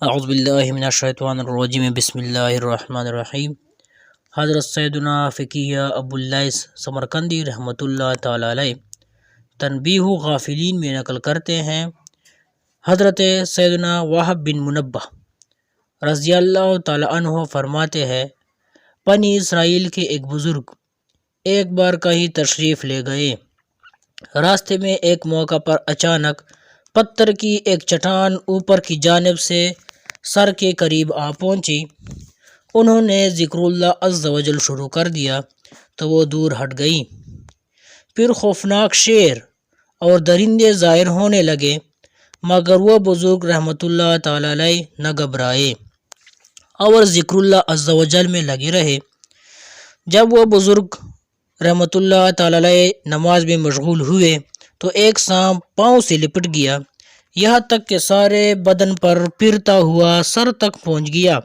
اعوذ باللہ من الشیطان الرجیم بسم اللہ الرحمن الرحیم۔ حضرت سیدنا فقیہ ابو اللیث سمرقندی رحمۃ اللہ تعالی علیہ تنبیہ غافلین میں نقل کرتے ہیں، حضرت سیدنا وہب بن منبہ رضی اللہ تعالی عنہ فرماتے ہیں، بنی اسرائیل کے ایک بزرگ ایک بار کہیں تشریف لے گئے۔ راستے میں ایک موقع پر اچانک پتھر کی ایک چٹان اوپر کی جانب سے سر کے قریب آ پہنچی۔ انہوں نے ذکر اللہ عز و جل شروع کر دیا تو وہ دور ہٹ گئی۔ پھر خوفناک شیر اور درندے ظاہر ہونے لگے، مگر وہ بزرگ رحمت اللہ تعالی علیہ نہ گھبرائے اور ذکر اللہ عز و جل میں لگے رہے۔ جب وہ بزرگ رحمت اللہ تعالی علیہ نماز میں مشغول ہوئے تو ایک سانپ پاؤں سے لپٹ گیا، یہاں تک کہ سارے بدن پر پھرتا ہوا سر تک پہنچ گیا۔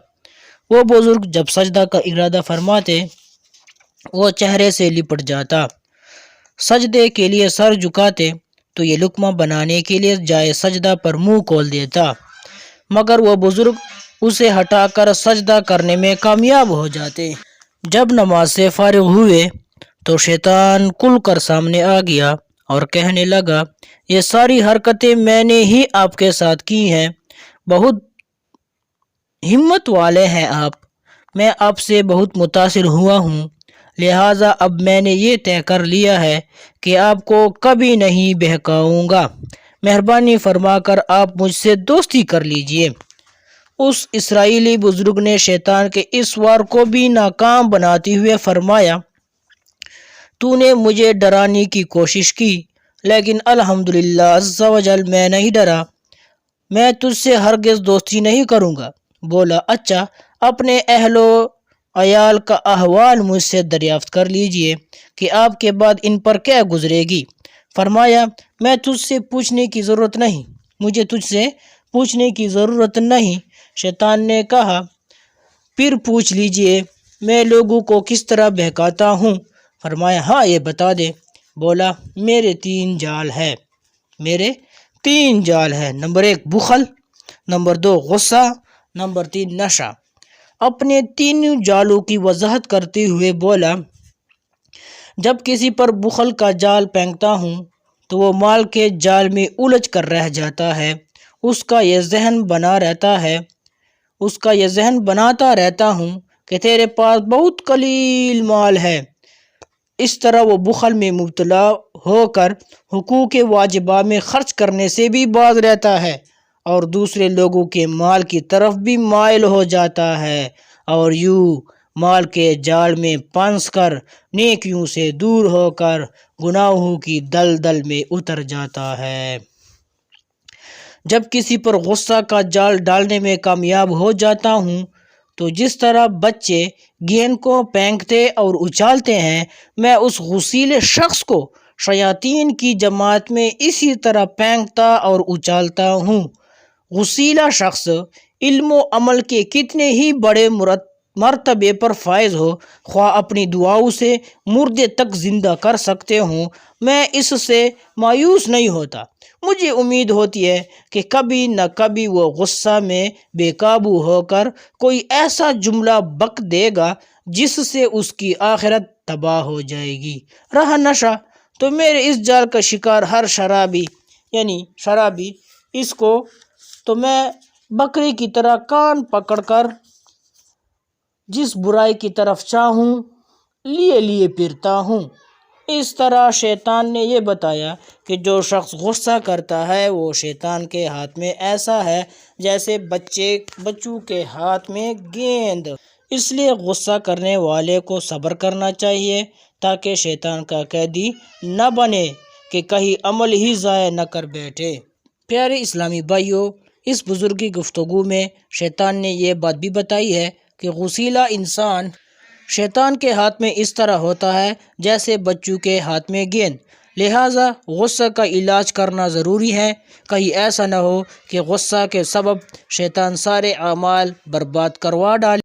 وہ بزرگ جب سجدہ کا ارادہ فرماتے وہ چہرے سے لپٹ جاتا، سجدے کے لیے سر جھکاتے تو یہ لقمہ بنانے کے لیے جائے سجدہ پر منہ کھول دیتا، مگر وہ بزرگ اسے ہٹا کر سجدہ کرنے میں کامیاب ہو جاتے۔ جب نماز سے فارغ ہوئے تو شیطان کھل کر سامنے آ گیا اور کہنے لگا، یہ ساری حرکتیں میں نے ہی آپ کے ساتھ کی ہیں، بہت ہمت والے ہیں آپ، میں آپ سے بہت متاثر ہوا ہوں، لہٰذا اب میں نے یہ طے کر لیا ہے کہ آپ کو کبھی نہیں بہکاؤں گا، مہربانی فرما کر آپ مجھ سے دوستی کر لیجئے۔ اس اسرائیلی بزرگ نے شیطان کے اس وار کو بھی ناکام بناتے ہوئے فرمایا، تو نے مجھے ڈرانے کی کوشش کی لیکن الحمدللہ عز و جل میں نہیں ڈرا، میں تجھ سے ہرگز دوستی نہیں کروں گا۔ بولا، اچھا اپنے اہل و عیال کا احوال مجھ سے دریافت کر لیجئے کہ آپ کے بعد ان پر کیا گزرے گی۔ فرمایا، میں تجھ سے پوچھنے کی ضرورت نہیں، مجھے تجھ سے پوچھنے کی ضرورت نہیں۔ شیطان نے کہا، پھر پوچھ لیجئے میں لوگوں کو کس طرح بہکاتا ہوں۔ فرمایا، ہاں یہ بتا دے۔ بولا، میرے 3 جال ہے، میرے 3 جال ہے، نمبر 1 بخل، نمبر 2 غصہ، نمبر 3 نشہ۔ اپنے 3 جالوں کی وضاحت کرتے ہوئے بولا، جب کسی پر بخل کا جال پھینکتا ہوں تو وہ مال کے جال میں الجھ کر رہ جاتا ہے، اس کا یہ ذہن بناتا رہتا ہوں کہ تیرے پاس بہت قلیل مال ہے۔ اس طرح وہ بخل میں مبتلا ہو کر حقوق واجبہ میں خرچ کرنے سے بھی باز رہتا ہے اور دوسرے لوگوں کے مال کی طرف بھی مائل ہو جاتا ہے، اور یوں مال کے جال میں پھنس کر نیکیوں سے دور ہو کر گناہوں کی دلدل میں اتر جاتا ہے۔ جب کسی پر غصہ کا جال ڈالنے میں کامیاب ہو جاتا ہوں تو جس طرح بچے گیند کو پھینکتے اور اچھالتے ہیں، میں اس غصیلے شخص کو شیاطین کی جماعت میں اسی طرح پھینکتا اور اچھالتا ہوں۔ غصیلا شخص علم و عمل کے کتنے ہی بڑے مرتبے پر فائز ہو، خواہ اپنی دعاؤں سے مردے تک زندہ کر سکتے ہوں، میں اس سے مایوس نہیں ہوتا۔ مجھے امید ہوتی ہے کہ کبھی نہ کبھی وہ غصہ میں بے قابو ہو کر کوئی ایسا جملہ بک دے گا جس سے اس کی آخرت تباہ ہو جائے گی۔ رہا نشہ تو میرے اس جال کا شکار ہر شرابی اس کو تو میں بکری کی طرح کان پکڑ کر جس برائی کی طرف چاہوں لیے پھرتا ہوں۔ اس طرح شیطان نے یہ بتایا کہ جو شخص غصہ کرتا ہے وہ شیطان کے ہاتھ میں ایسا ہے جیسے بچوں کے ہاتھ میں گیند۔ اس لیے غصہ کرنے والے کو صبر کرنا چاہیے تاکہ شیطان کا قیدی نہ بنے کہ کہیں عمل ہی ضائع نہ کر بیٹھے۔ پیارے اسلامی بھائیوں، اس بزرگ کی گفتگو میں شیطان نے یہ بات بھی بتائی ہے کہ غصیلا انسان شیطان کے ہاتھ میں اس طرح ہوتا ہے جیسے بچوں کے ہاتھ میں گیند، لہٰذا غصہ کا علاج کرنا ضروری ہے، کہیں ایسا نہ ہو کہ غصہ کے سبب شیطان سارے اعمال برباد کروا ڈالے۔